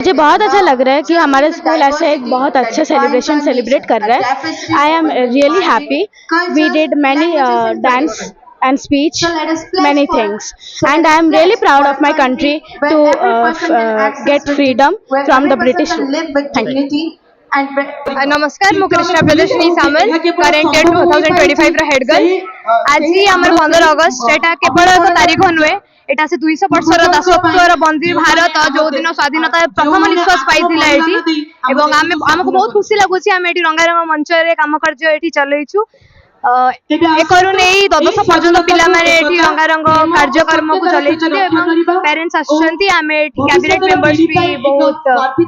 मुझे बहुत अच्छा लग रहा है कि हमारे स्कूल ऐसे एक बहुत अच्छा सेलिब्रेशन सेलिब्रेट कर रहा है। I am really happy. We did many dance and speech, many things, and I am really proud of my country to get freedom from the British rule. Thank you. नमस्कार मु कृष्णा प्रदर्शनी सामल current year 2025 रो head girl. आज हमर 15 अगस्त एटा केवल एक तारीख नुहे, एटा से 200 वर्षर दासत्वर बंदी भारत जो दिन स्वाधीनता प्रथम निश्वास पाइथिला एठी एवं हमको बहुत खुशी लागुची। हम एठी रंगारंग मंच रे काम कार्य एठी चलैछु। एकरु नै द्वादश पर्यंत पिला माने एठी रंगारंग कार्यक्रम को चलैछु एवं पेरेंट्स आछंती। हम एठी कैबिनेट मेंबर्स भी बहुत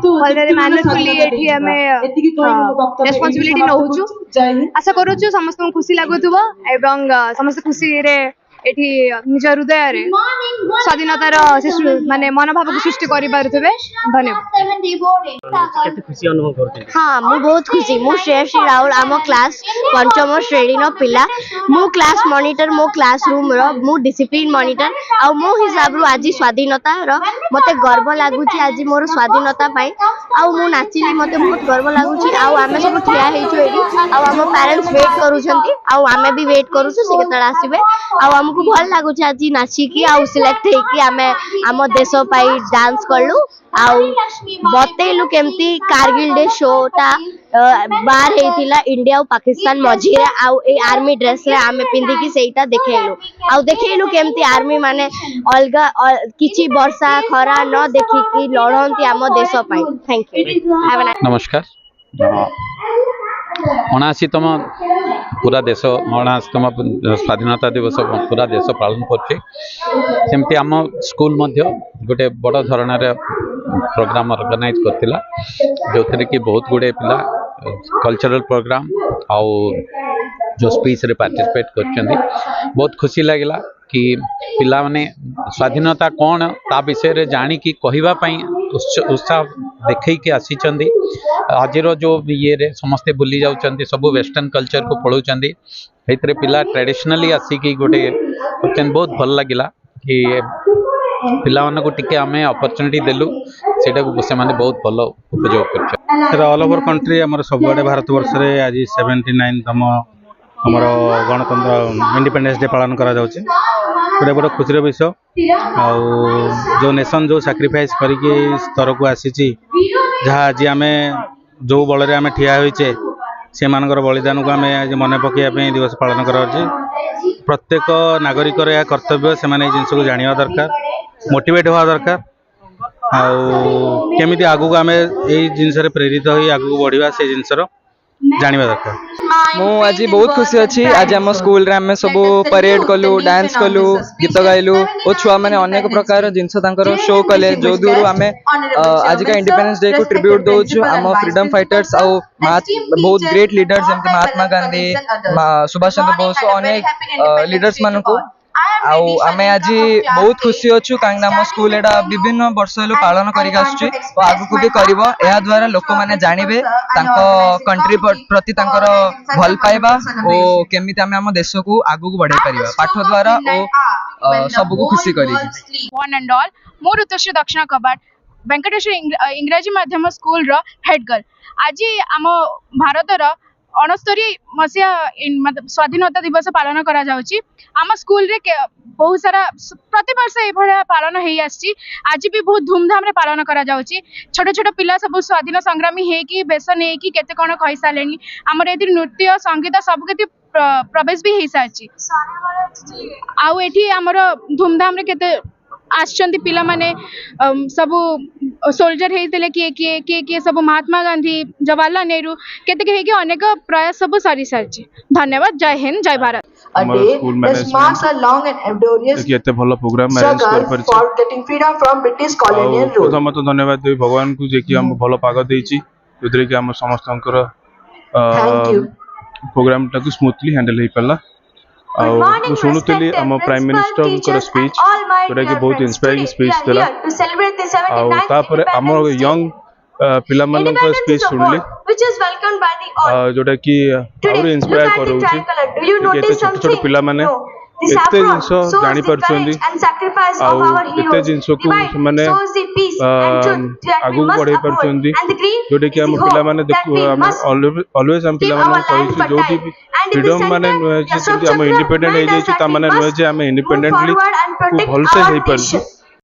भलरे मानसफुली एठी हमें रेस्पोंसिबिलिटी नहुछु। आशा करूछु समस्त खुशी लागुथबो एवं समस्त खुशी रे एठी निज हृदय रे स्वाधीनतार माने मनोभाव को सृष्टि करि पारुथबे। धन्यवाद। केते खुशी अनुभव करते? हाँ मु बहुत खुशी। मु श्रेयसी राहुल आम क्लास पंचम श्रेणी नो पिला। मु क्लास मॉनिटर मो क्लासरूम रो मु डिसिप्लिन मॉनिटर आ मो हिसाब रो आज स्वाधीनता रो मते गर्व लागुची। आज मोर स्वाधीनता पाई आ मु नाचिली मते बहुत गर्व लागुची। आ आमे सब ठिया हेइछु एडी आ हम पेरेंट्स वेट करूछंती आ आमे भी वेट करूछु से केतला आसीबे। आ हमको भल लागुची आज नाची की आ सिलेक्ट हे की आमे हम देश पाई डांस करलु आ बतेलु केमती कारगिल डे शो ता बार हेतिला इंडिया और पाकिस्तान मझिरे आ ए आर्मी ड्रेस रे आमे पिंदी की सेटा देखेलु केमती आर्मी माने अलगा किछि वर्षा खरा न देखि की लड़ंती आम देश पाई। Thank you. हैव अ नमस्कार। 79तम पूरा देश 79तम स्वाधीनता दिवस पूरा देश पालन करमती आम स्कूल गोटे बड़ धरण प्रोग्राम ऑर्गेनाइज करथिला जो थे कि बहुत गुड़े पिला कल्चरल प्रोग्राम आउ जो स्पीच रे पार्टिसिपेट करछंदी। बहुत खुशी लगिला कि पिला माने स्वाधीनता कौन ता विषय रे जानी कि कहिबा पई उत्साह देखै के आसी चंदी। आज जो ये रे समस्ते भूली जाउचंदी सब वेस्टर्न कल्चर को पढ़ौचंदी। हेतरे पिला ट्रेडिशनली आसी कि गोटे बहुत भल लगिला कि पिला मानको टिके आमे अपॉर्चुनिटी देलु सेटा को से माने बहुत भल उपयोग करछ। ऑल ओवर कंट्री हमर सबडे भारत वर्ष रे आज 79तम हमर गणतंत्र इंडिपेंडेंस डे पालन करा जाउछि। गोटे बड़ खुशी विषय आ जो नेशन जो सैक्रिफाइस करके स्तर को आसी जहाँ आज आम जो बल आम ठिया होइचे से मानकर बलिदान को आम आज मन पकड़ापी दिवस पालन करा। प्रत्येक नागरिक यह कर्तव्य से माने जिनस को जानिया दरकार, मोटिवेट हुआ दरकार केमिति आगु आम यही जिनस प्रेरित हो आगु बढ़िया से जिनसर जानिबा दरकार। मु आज बहुत खुशी अच्छी। आज आम स्कूल रे आम सब परेड कलु, डांस कलु, गीत गाइलु और छुआ मैंने अनेक प्रकार जिनस तांकर शो कले जो दूर आम आज का इंडिपेंडेंस डे को ट्रिब्यूट दउछु आम फ्रीडम फाइटर्स और बहुत ग्रेट लीडर्स जमते महात्मा गांधी, सुभाष चंद्र बोस अनेक लीडर्स मान को आमे आज बहुत खुशी अच्छु कहीं आम स्कूल एटा विभिन्न वर्ष पालन करके आगु भी कर द्वारा लोक मैंने जानवे कंट्री प्रति भल पाइबा और केमिति आमे आम देश को आगु बढ़ाई पारिबा पाठ द्वारा और सबको खुशी करी। वन एंड ऑल मो ऋतुश्री दक्षिण कबाट वेंकटेश्वर इंग्राजी माध्यम स्कूल रो हेड गर्ल। आज आम भारतर 69 मसीहा स्वाधीनता दिवस पालन करा जाउची। आम स्कूल रे बहुत सारा प्रति वर्ष ये पालन हो आसी। आज भी बहुत धूमधाम रे पालन करा जाउची। छोट छोट पिला सब स्वाधीन संग्रामी हे कि बेस ने कि केते कोन कहि सालेनी। हमर एति नृत्य संगीत सब केते प्रवेश भी हे साची। आउ एठी हमर धूमधाम रे केते आछंती पिला माने सब सोल्जर हेतिले कि सब महात्मा गांधी, जवाहरलाल नेहरू केते के कि अनेक प्रयास सब सारी साची। धन्यवाद। जय हिंद, जय भारत। स्कूल मैनेजमेंट केते भलो प्रोग्राम अरेंज कर परछि for getting freedom from British colonial rule. प्रथमत धन्यवाद देई भगवान को जे कि हम भलो पाग देछि जोदरे कि हम समस्तंकर प्रोग्राम टाकू स्मूथली हैंडल हे पल्ला। आ सुनुतली हम प्राइम मिनिस्टर को स्पीच जोटा कि बहुत इंस्पायरिंग स्पीच देला आ तापर हम यंग पिला मन को स्पीच सुनली जोटा कि और इंस्पायर करूची। केते छोट छोट पिला माने एते जिनस जानी पारुछंदी आउ एते जिनस को माने आगु बढ़ाई पारुछंदी जोटे कि हम पिला माने देखु हम ऑलवेज हम पिला माने कहिछु जोटी फ्रीडम माने नुहे जे हम इंडिपेंडेंट हे जाइछु ता माने नुहे जे हम इंडिपेंडेंटली भल से हे पारछु